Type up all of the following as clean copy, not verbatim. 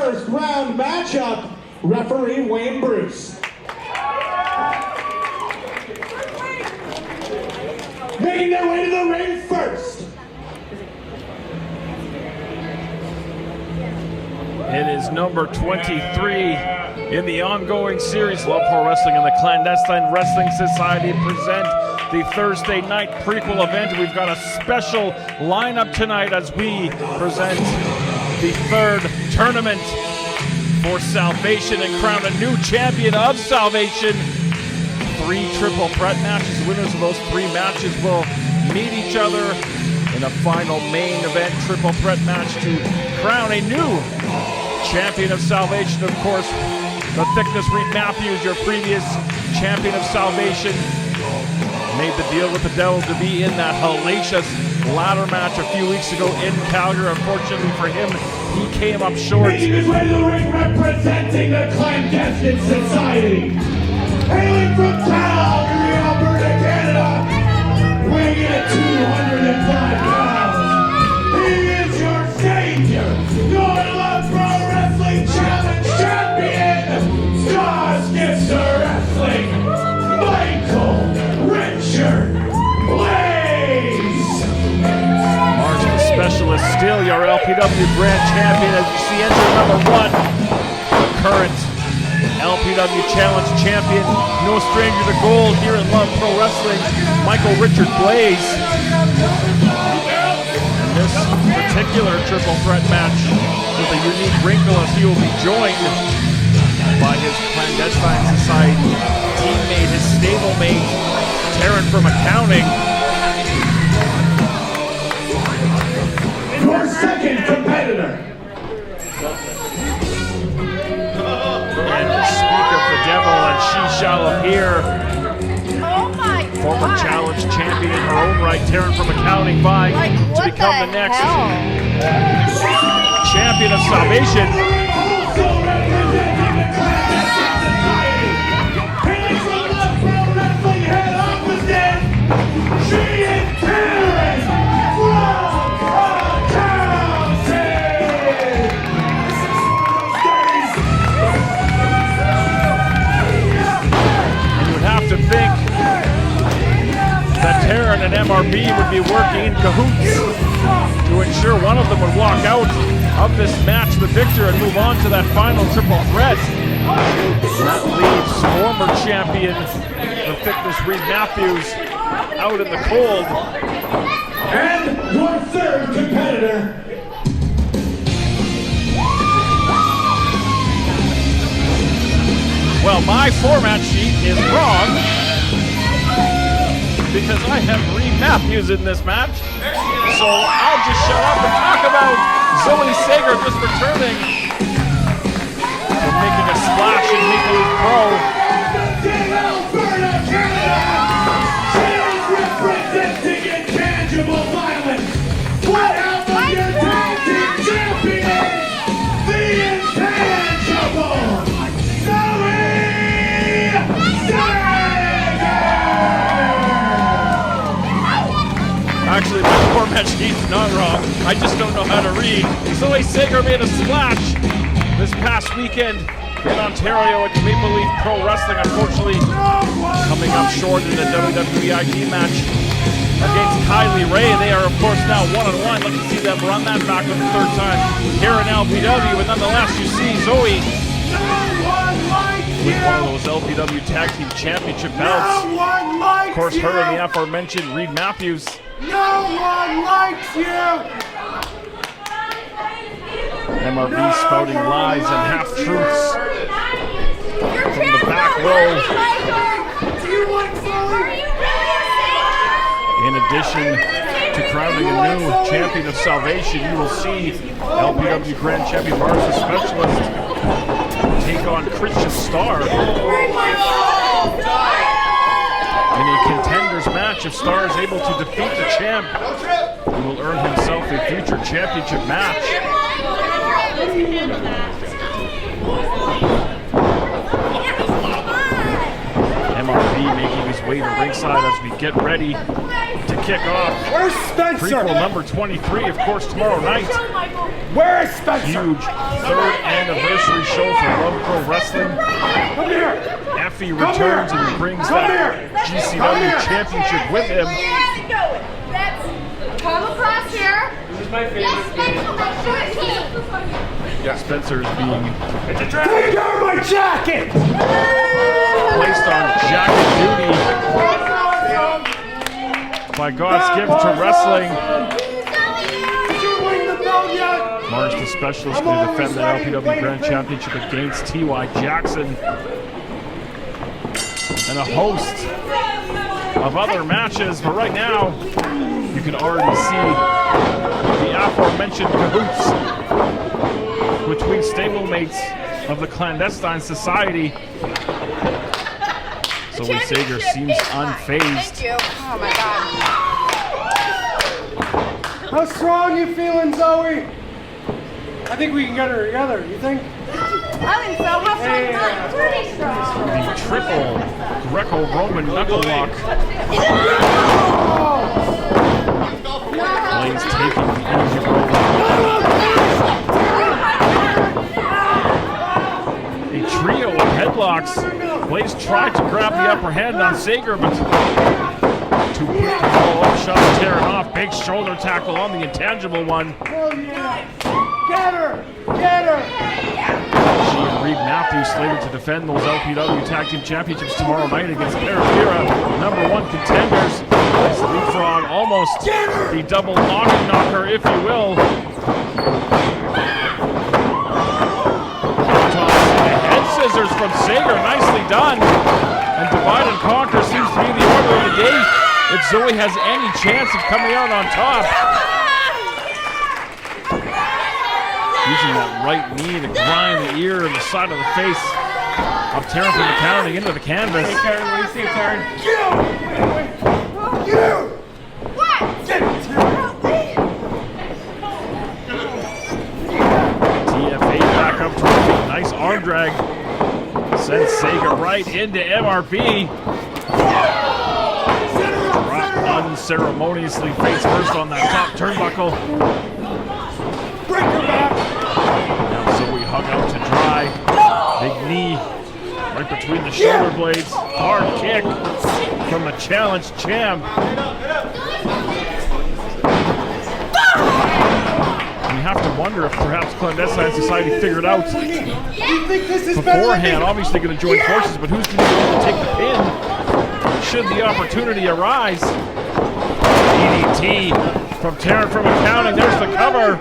first round matchup, referee Wayne Bruce. Making their way to the ring first. It is number 23 in the ongoing series. Love Pro Wrestling and the Clandestine Wrestling Society present the Thursday night prequel event. We've got a special lineup tonight as we present the third tournament for Salvation and crown a new champion of Salvation. 3 triple threat matches. The winners of those 3 matches will meet each other in a final main event triple threat match to crown a new champion of Salvation. Of course, the Thickness Reed Matthews, your previous champion of Salvation, made the deal with the devil to be in that hellacious ladder match a few weeks ago in Calgary. Unfortunately for him, he came up short. Making his way to the ring representing the Clandestine Society. Hailing from Calgary, Alberta, Canada, weighing at 205 pounds. He is your savior, your Love Pro Wrestling Challenge champion, Stars Gifts of Wrestling, Michael Richard Blais. Martial Specialist, still your LPW Grand Champion, as you see entry number 1, the current LPW Challenge Champion, no stranger to gold here in Love Pro Wrestling, Michael Richard Blais. And this particular triple threat match with a unique wrinkle as he will be joined by his Clandestine Society teammate, his stablemate, Taryn From Accounting. Your second competitor. And speak of the devil, and she shall appear. Former challenge champion in her own right, Taryn From Accounting, vying to become the next champion of Salvation. Also representing the Clandestine Society. Hailing from Love Pro Wrestling head opposite, she is Taryn From Accounting. And you would have to think that Taryn and MRB would be working in cahoots to ensure one of them would walk out of this match the victor and move on to that final triple threat. That leaves former champion, the Thickness Reed Matthews, out in the cold. And your third competitor. Well, my format sheet is wrong because I have Reed Matthews in this match. So I'll just shut up and talk about Zoe Sager just returning and making a splash in Maple Leaf Pro. Alberta, Canada. She is representing intangible violence. What happened to your tag team champion? The intangible Zoe Sager. Actually, my format sheet's not wrong. I just don't know how to read. Zoe Sager made a splash this past weekend in Ontario at Maple Leaf Pro Wrestling. Unfortunately, coming up short in the WWE ID match against Kylie Ray. They are, of course, now one-on-one. Let's see them run that back for the third time here in LPW. But nonetheless, you see Zoe with one of those LPW Tag Team Championship belts. Of course, her and the aforementioned Reed Matthews. No one likes you! MRV spouting lies and half-truths from the back row. In addition to crowning a new champion of Salvation, you will see LPW Grand Champion Martial Specialist take on Christian Starr in a contenders match. If Starr is able to defeat the champ, he will earn himself a future championship match. MRV making his way to ringside as we get ready to kick off Where's Spencer? prequel number 23, of course, tomorrow night. Where is Spencer? Huge third anniversary show for Love Pro Wrestling. Come here. Effie returns and brings that GCW championship with him. Come across here. This is my favorite game. Spencer is being Take care of my jacket! placed on jacket duty by God's gift to wrestling. Did you win the belt yet? Mars the Specialist to defend the LPW Grand Championship against T.Y. Jackson. And a host of other matches, but right now you can already see the aforementioned cahoots between stablemates of the Clandestine Society. Zoe Sager seems unfazed. Thank you. Oh my God. How strong you feeling, Zoe? I think we can get her together, you think? I think so. How strong is that? Pretty strong. The triple Greco-Roman knuckle lock. Blais taking the easy roll. A trio of headlocks. Blais tried to grab the upper hand on Sager, but too quick to follow up. Shot Taryn off. Big shoulder tackle on the intangible one. Hell yeah! Get her! Get her! She and Reed Matthews slated to defend those LPW Tag Team Championships tomorrow night against Paravira, #1 contenders. Nice leapfrog, almost the double noggin knocker, if you will. Head scissors from Sager, nicely done. And divide and conquer seems to be the order of the day if Zoe has any chance of coming out on top. Using that right knee to grind the ear and the side of the face of Taryn From Accounting into the canvas. Hey, Taryn, what do you see, Taryn? TFA back up to her feet. Nice arm drag. Sends Sager right into MRP. Drop unceremoniously face first on that top turnbuckle. Break her back! Now Zoe hung out to dry. Big knee right between the shoulder blades. Hard kick from the challenge champ. You have to wonder if perhaps Clandestine Society figured out You think this is better than beforehand. me? Obviously going to join forces, but who's going to be able to take the pin should the opportunity arise? DDT from Taryn From Accounting. There's the cover.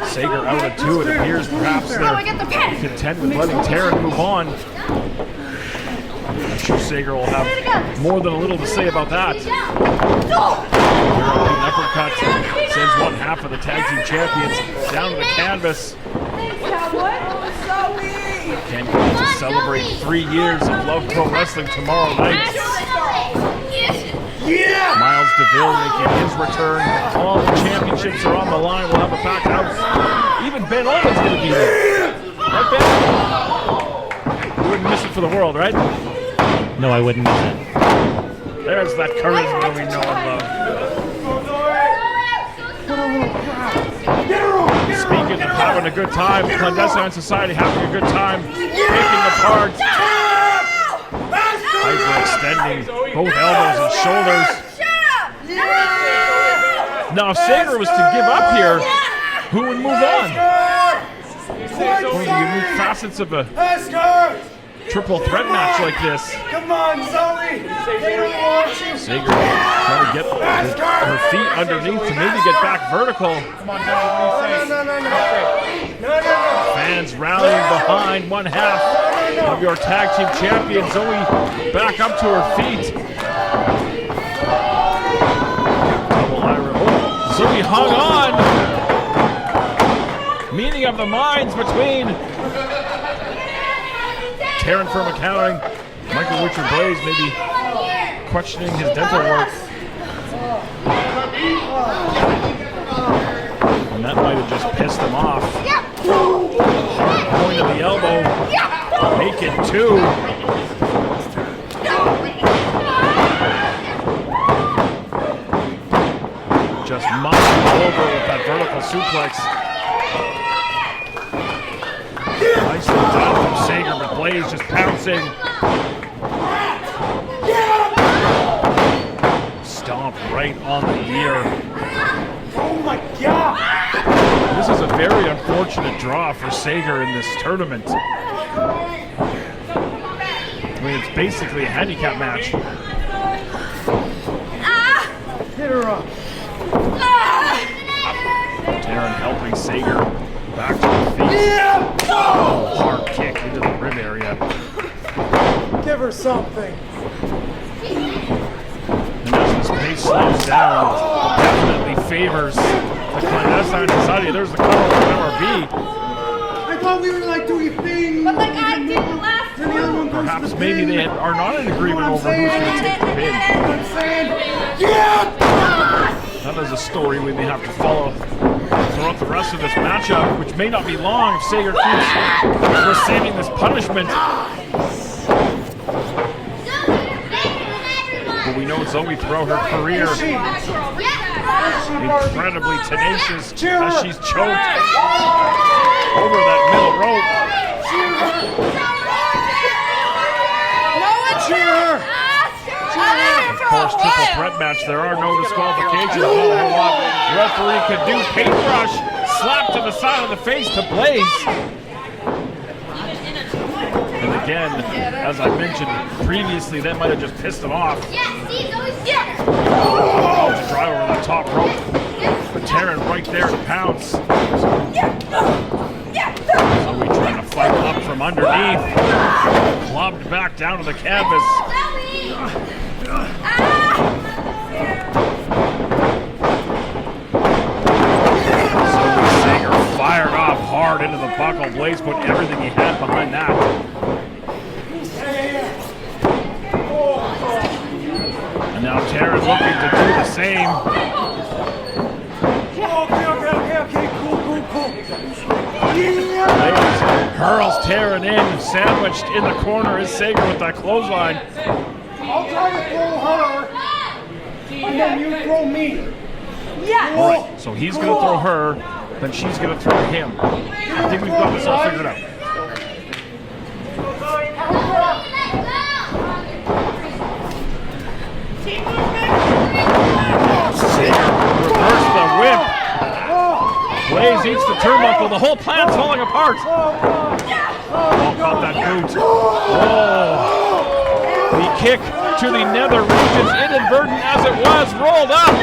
Sager out at 2. It appears perhaps they're content with letting Taryn move on. I'm sure Sager will have more than a little to say about that. European uppercut sends one half of the tag team champions down to the canvas. Can't wait to celebrate 3 years of Love Pro Wrestling tomorrow night. Miles DeVille making his return. All the championships are on the line. We'll have a packed house. Even Ben Owen's going to be there. Right, Ben? You wouldn't miss it for the world, right? No, I wouldn't miss it. There's that charisma we know and love. Speaking of having a good time, Clandestine Society having a good time, picking apart, hyperextending both elbows and shoulders. Now, if Sager was to give up here, who would move on? One of the unique facets of a triple threat match like this. Come on, Zoe! Sager trying to get her feet underneath to maybe get back vertical. Come on, Taryn, what do you say? No. Fans rallying behind one half of your tag team champion. Zoe back up to her feet. Double Ira. Oh, Zoe hung on. Meeting of the minds between Taryn From Accounting. Michael Richard Blais may be questioning his dental work. And that might have just pissed him off. Hard point of the elbow. Make it 2. just mopped him over with that vertical suplex. Nicely done from Sager, but Blais just pouncing. Stomp right on the ear. Oh my God! This is a very unfortunate draw for Sager in this tournament. I mean, it's basically a handicap match. Hit her up. Taryn helping Sager back to her feet. Oh, hard kick into the rib area. Give her something. And as this pace slows down, definitely favors the clandestine society. There's the cover of MRB. I thought we were like doing a thing. But like I did the last Then the other one goes Perhaps to the maybe pin. they are not in agreement over who's going to take the pin. I'm saying, yeah! That is a story we may have to follow throughout the rest of this matchup, which may not be long if Sager keeps receiving this punishment. But we know Zoe throughout her career, incredibly tenacious as she's choked over that middle rope. Of course, triple threat match, there are no disqualifications. What referee could do, paintbrush, slap to the side of the face to Blais. And again, as I mentioned previously, that might have just pissed him off. Oh, to drive over the top rope. But Taryn right there to pounce. Zoe trying to fight up from underneath. Clubbed back down to the canvas. Zoe Sager fired off hard into the buckle. Blais put everything he had behind that. And now Taryn looking to do the same. Okay, cool. Blais hurls Taryn in, sandwiched in the corner is Sager with that clothesline. I'll try to throw her, and then you throw me. All right, so he's going to throw her, then she's going to throw him. I think we've got this all figured out. Sager reverse the whip. Blais eats the turnbuckle. The whole plan's falling apart. Oh, caught that boot. Oh. The kick to the nether regions, inadvertent as it was, rolled up.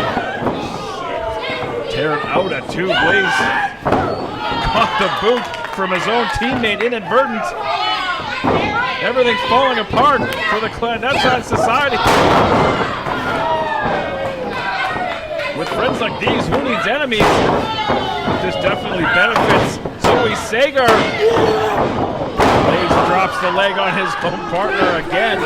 Taryn out at 2. Blais caught the boot from his own teammate, inadvertent. Everything's falling apart for the clandestine society. With friends like these, who needs enemies? This definitely benefits Zoe Sager. Blais drops the leg on his own partner again.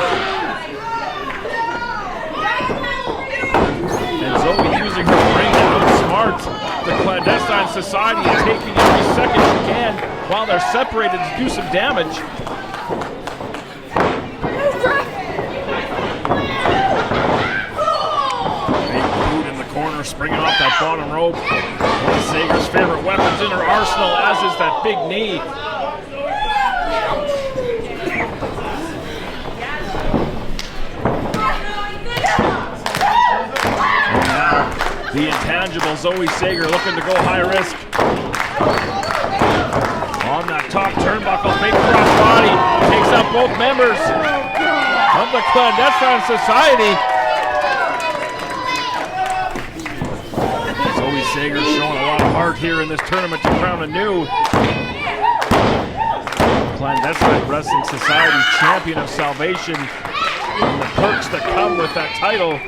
And Zoe using her brain to outsmart the clandestine society and taking every second she can while they're separated to do some damage. Corner, springing off that bottom rope. One of Sager's favorite weapons in her arsenal, as is that big knee. And now, the intangible Zoe Sager looking to go high risk. On that top turnbuckle, big cross body, takes out both members of the clandestine society. Zoe Sager showing a lot of heart here in this tournament to crown a new Clandestine Wrestling Society Champion of Salvation and the perks that come with that title.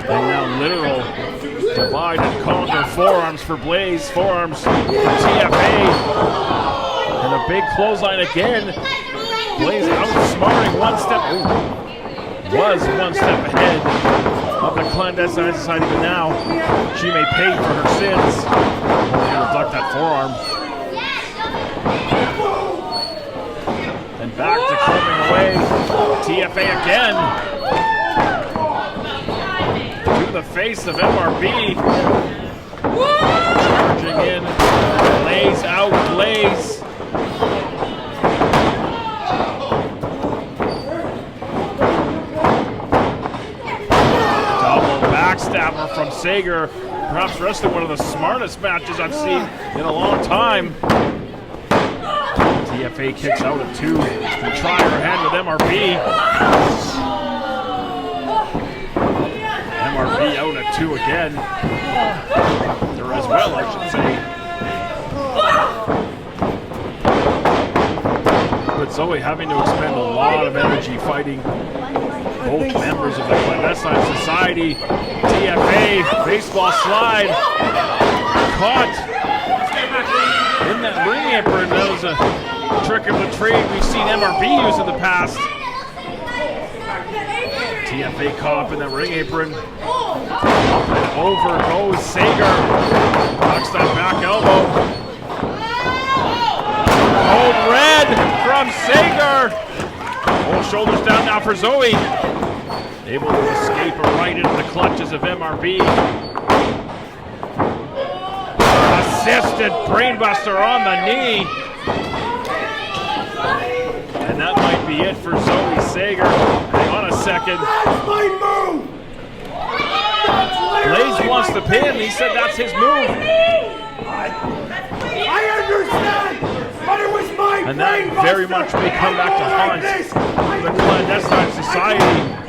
And now literal divide and conquer forearms for Blais, forearms for TFA, and a big clothesline again. Blais outsmarting one step. Was one step ahead of the Clandestine Society, but now she may pay for her sins. She'll duck that forearm. And back to clipping away. TFA again. the face of MRB. Charging in. Blais out. Blais. Double backstabber from Sager. Perhaps wrestling one of the smartest matches I've seen in a long time. TFA kicks out at 2 to try her hand with MRB. MRB out at 2 again. Or as well, I should say. But Zoe having to expend a lot of energy fighting both members of the Clandestine Society. TFA, baseball slide. Caught in that ring apron. That was a trick of the trade we've seen MRB use in the past. TFA caught up in that ring apron. And over goes Sager. Knocks that back elbow. Cold red from Sager. Both shoulders down now for Zoe. Able to escape right into the clutches of MRB. Assisted brainbuster on the knee. And that might be it for Zoe Sager. Hang on a second. That's my move! Blais wants the pin. He said that's his move. I understand, but it was my And that very much may come back to haunt the Clandestine Society.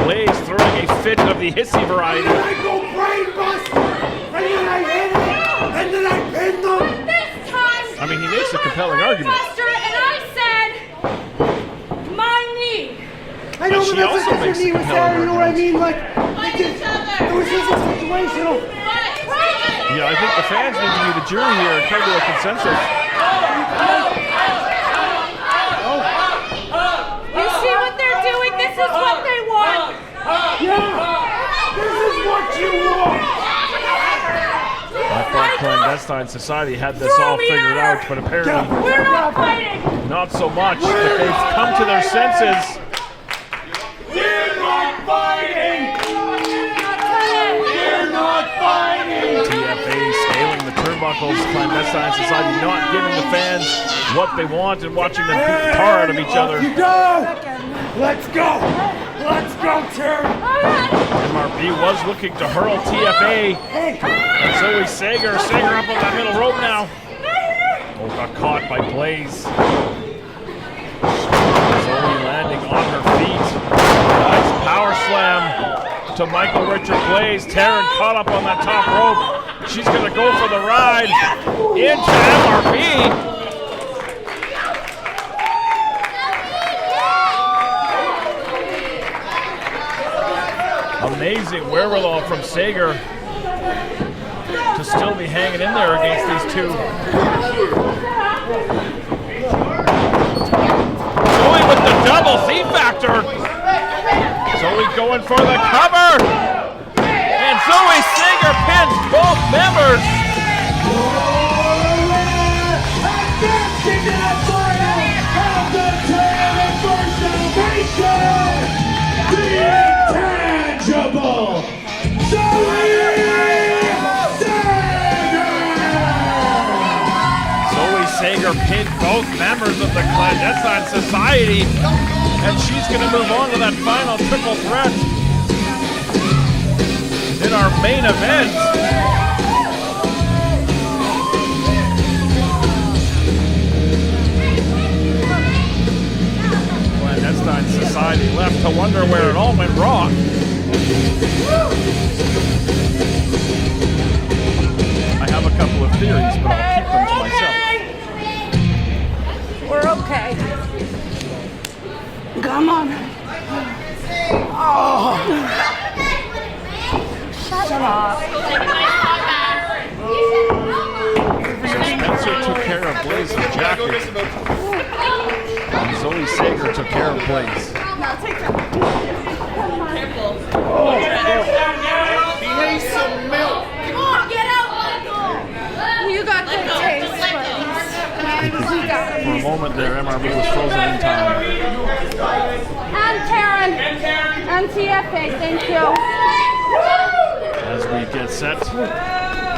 Blais throwing a fit of the hissy variety. I go brainbuster, and then I hit it, and then I pin them. This time, I mean, he makes a compelling argument. Buster, and I said, my knee. I know, But she but also that's makes what you a was there, you know what I compelling mean? Like, it was just a situational. Yeah, I think the fans need to be the jury here and come to a consensus. You see what they're doing? This is what they want. Yeah, this is what you want. I thought Clandestine Society had this all figured out, but apparently We're not fighting. not so much. That they've come to their senses. We're not fighting. We're not fighting. TFA scaling the turnbuckles. Clandestine Society not giving the fans what they want and watching them beat the tar out of each other. You go. Let's go. Let's go, Taryn. MRB was looking to hurl TFA. And Zoe Sager. Sager up on that middle rope now. Oh, got caught by Blais. Zoe landing on her feet. Nice power slam to Michael Richard Blais. Taryn caught up on that top rope. She's going to go for the ride into MRB. Amazing wherewithal from Sager to still be hanging in there against these two. Zoe with the double Z-factor. Zoe going for the cover. And Zoe Sager pins both members. Zoe Sager pinned both members of the Clandestine Society, and she's going to move on to that final triple threat in our main event. Clandestine Society left to wonder where it all went wrong. I have a couple of theories, but I'll keep them to myself. We're okay. Come on. Oh. Shut up. Spencer took care of Blais's jacket, and Zoe Sager took care of Blais. He needs some milk. Come on, get out, Michael. You got good taste, buddies. For a moment there, MRB was frozen in time. And Taryn. And TFA, thank you. As we get set.